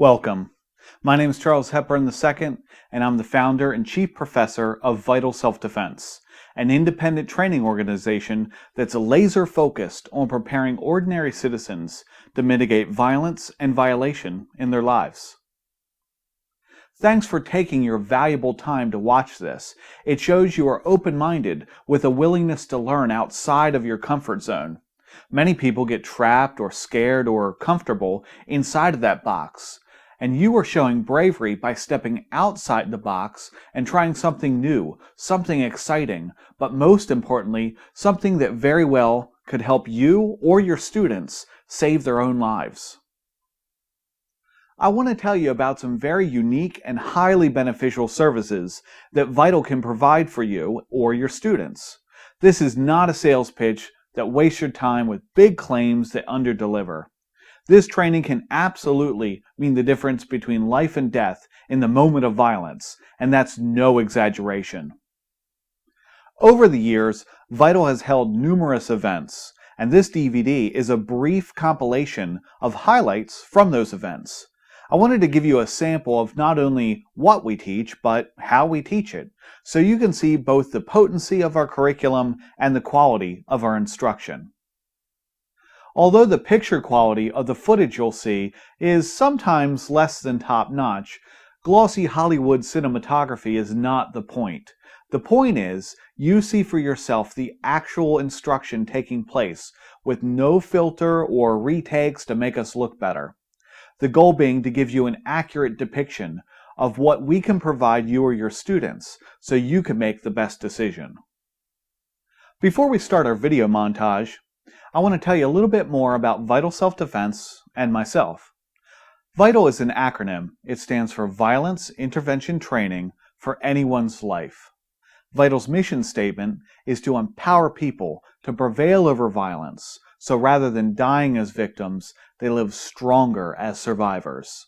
Welcome. My name is Charles Hepburn II, and I'm the founder and chief professor of Vital Self-Defense, an independent training organization that's laser-focused on preparing ordinary citizens to mitigate violence and violation in their lives. Thanks for taking your valuable time to watch this. It shows you are open-minded with a willingness to learn outside of your comfort zone. Many people get trapped or scared or comfortable inside of that box. And you are showing bravery by stepping outside the box and trying something new, something exciting, but most importantly, something that very well could help you or your students save their own lives. I want to tell you about some very unique and highly beneficial services that Vital can provide for you or your students. This is not a sales pitch that wastes your time with big claims that underdeliver. This training can absolutely mean the difference between life and death in the moment of violence, and that's no exaggeration. Over the years, Vital has held numerous events, and this DVD is a brief compilation of highlights from those events. I wanted to give you a sample of not only what we teach, but how we teach it, so you can see both the potency of our curriculum and the quality of our instruction. Although the picture quality of the footage you'll see is sometimes less than top-notch, glossy Hollywood cinematography is not the point. The point is, you see for yourself the actual instruction taking place with no filter or retakes to make us look better. The goal being to give you an accurate depiction of what we can provide you or your students so you can make the best decision. Before we start our video montage, I want to tell you a little bit more about Vital Self-Defense and myself. VITAL is an acronym. It stands for Violence Intervention Training for Anyone's Life. VITAL's mission statement is to empower people to prevail over violence, so rather than dying as victims, they live stronger as survivors.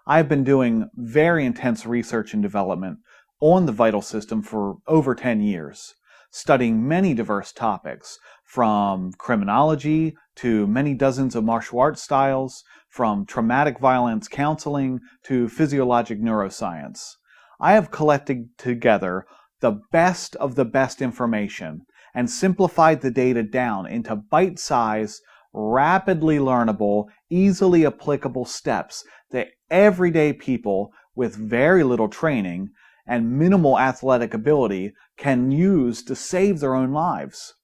I've been doing very intense research and development on the VITAL system for over 10 years, studying many diverse topics, from criminology to many dozens of martial arts styles, from traumatic violence counseling to physiologic neuroscience. I have collected together the best of the best information and simplified the data down into bite-sized, rapidly learnable, easily applicable steps that everyday people with very little training and minimal athletic ability can use to save their own lives.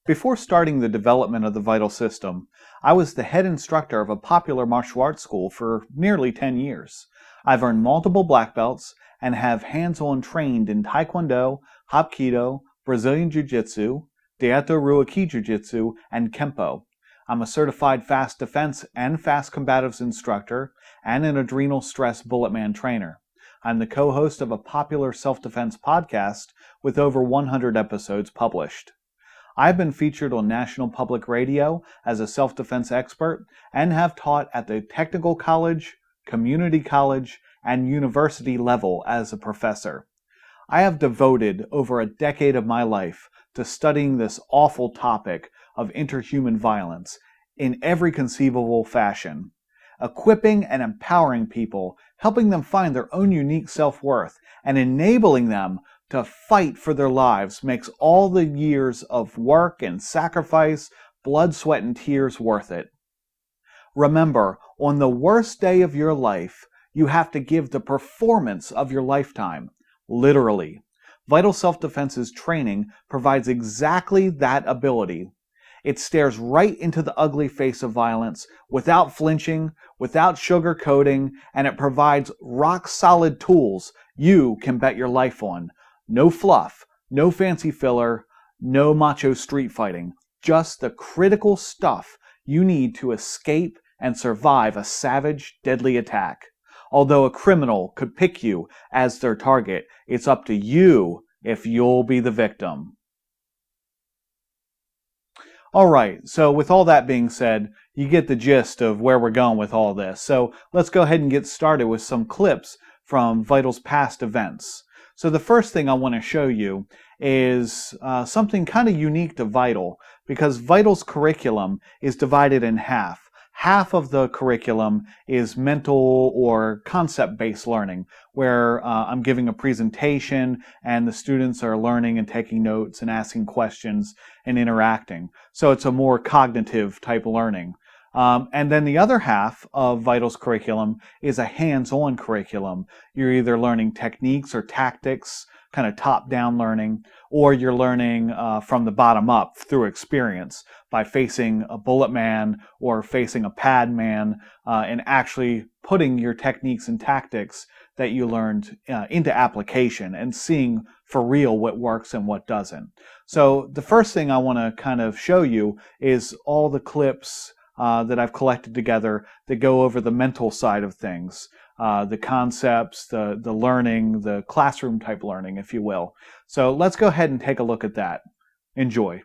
Before starting the development of the VITAL system, I was the head instructor of a popular martial arts school for nearly 10 years. I've earned multiple black belts and have hands-on trained in Taekwondo, Hapkido, Brazilian Jiu-Jitsu, Daido Ruiki Jiu-Jitsu, and Kempo. I'm a certified fast defense and fast combatives instructor and an adrenal stress bulletman trainer. I'm the co-host of a popular self-defense podcast with over 100 episodes published. I've been featured on National Public Radio as a self-defense expert and have taught at the technical college, community college, and university level as a professor. I have devoted over a decade of my life to studying this awful topic of interhuman violence in every conceivable fashion, equipping and empowering people, helping them find their own unique self-worth, and enabling them to fight for their lives makes all the years of work and sacrifice, blood, sweat, and tears worth it. Remember, on the worst day of your life, you have to give the performance of your lifetime, literally. Vital Self-Defense's training provides exactly that ability. It stares right into the ugly face of violence without flinching, without sugarcoating, and it provides rock-solid tools you can bet your life on. No fluff, no fancy filler, no macho street fighting. Just the critical stuff you need to escape and survive a savage, deadly attack. Although a criminal could pick you as their target, it's up to you if you'll be the victim. Alright, so with all that being said, you get the gist of where we're going with all this. So let's go ahead and get started with some clips from Vital's past events. So the first thing I want to show you is something kind of unique to Vital, because Vital's curriculum is divided in half. Half of the curriculum is mental or concept-based learning, where I'm giving a presentation and the students are learning and taking notes and asking questions and interacting. So it's a more cognitive type learning. And then the other half of Vital's curriculum is a hands-on curriculum. You're either learning techniques or tactics, kind of top-down learning, or you're learning from the bottom up through experience by facing a bullet man or facing a pad man and actually putting your techniques and tactics that you learned into application and seeing for real what works and what doesn't. So the first thing I want to kind of show you is all the clips that I've collected together that go over the mental side of things, the concepts, the learning, the classroom type learning, if you will. So let's go ahead and take a look at that. Enjoy.